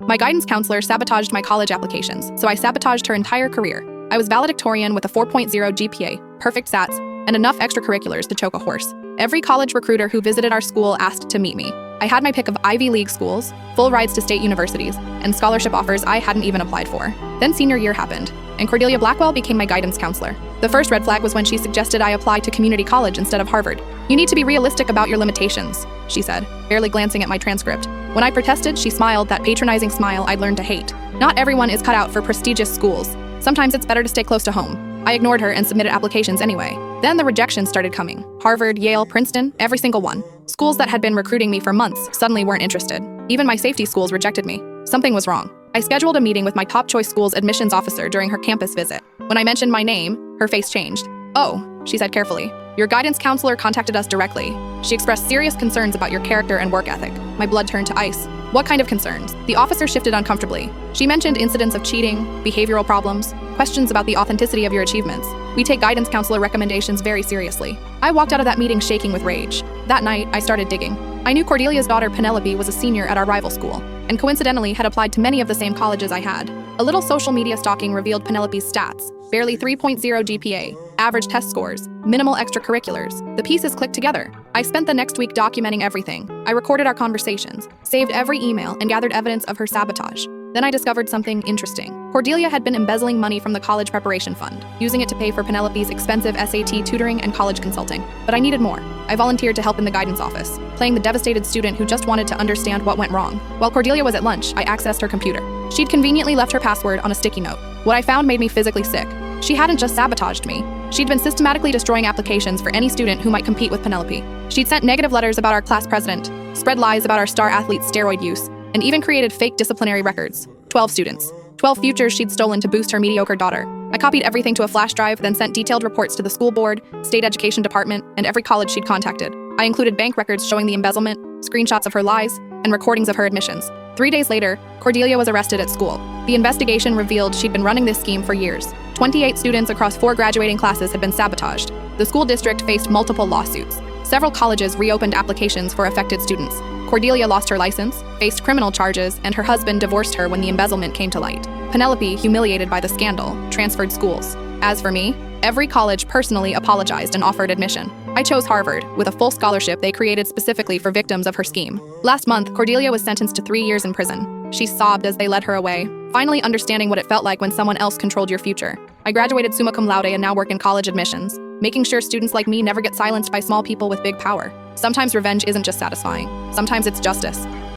My guidance counselor sabotaged my college applications, so I sabotaged her entire career. I was valedictorian with a 4.0 GPA, perfect SATs, and enough extracurriculars to choke a horse. Every college recruiter who visited our school asked to meet me. I had my pick of Ivy League schools, full rides to state universities, and scholarship offers I hadn't even applied for. Then senior year happened, and Cordelia Blackwell became my guidance counselor. The first red flag was when she suggested I apply to community college instead of Harvard. "You need to be realistic about your limitations," she said, barely glancing at my transcript. When I protested, she smiled, that patronizing smile I'd learned to hate. Not everyone is cut out for prestigious schools. Sometimes it's better to stay close to home. I ignored her and submitted applications anyway. Then the rejections started coming. Harvard, Yale, Princeton, every single one. Schools that had been recruiting me for months suddenly weren't interested. Even my safety schools rejected me. Something was wrong. I scheduled a meeting with my top choice school's admissions officer during her campus visit. When I mentioned my name, her face changed. "Oh," she said carefully. "Your guidance counselor contacted us directly. She expressed serious concerns about your character and work ethic." My blood turned to ice. "What kind of concerns?" The officer shifted uncomfortably. She mentioned incidents of cheating, behavioral problems, questions about the authenticity of your achievements. "We take guidance counselor recommendations very seriously." I walked out of that meeting shaking with rage. That night, I started digging. I knew Cordelia's daughter Penelope was a senior at our rival school, and coincidentally had applied to many of the same colleges I had. A little social media stalking revealed Penelope's stats: barely 3.0 GPA, average test scores, minimal extracurriculars. The pieces clicked together. I spent the next week documenting everything. I recorded our conversations, saved every email, and gathered evidence of her sabotage. Then I discovered something interesting. Cordelia had been embezzling money from the college preparation fund, using it to pay for Penelope's expensive SAT tutoring and college consulting. But I needed more. I volunteered to help in the guidance office, playing the devastated student who just wanted to understand what went wrong. While Cordelia was at lunch, I accessed her computer. She'd conveniently left her password on a sticky note. What I found made me physically sick. She hadn't just sabotaged me. She'd been systematically destroying applications for any student who might compete with Penelope. She'd sent negative letters about our class president, spread lies about our star athlete's steroid use, and even created fake disciplinary records. 12 students. 12 futures she'd stolen to boost her mediocre daughter. I copied everything to a flash drive, then sent detailed reports to the school board, state education department, and every college she'd contacted. I included bank records showing the embezzlement, screenshots of her lies, and recordings of her admissions. 3 days later, Cordelia was arrested at school. The investigation revealed she'd been running this scheme for years. 28 students across 4 graduating classes had been sabotaged. The school district faced multiple lawsuits. Several colleges reopened applications for affected students. Cordelia lost her license, faced criminal charges, and her husband divorced her when the embezzlement came to light. Penelope, humiliated by the scandal, transferred schools. As for me, every college personally apologized and offered admission. I chose Harvard, with a full scholarship they created specifically for victims of her scheme. Last month, Cordelia was sentenced to 3 years in prison. She sobbed as they led her away, finally understanding what it felt like when someone else controlled your future. I graduated summa cum laude and now work in college admissions, making sure students like me never get silenced by small people with big power. Sometimes revenge isn't just satisfying. Sometimes it's justice.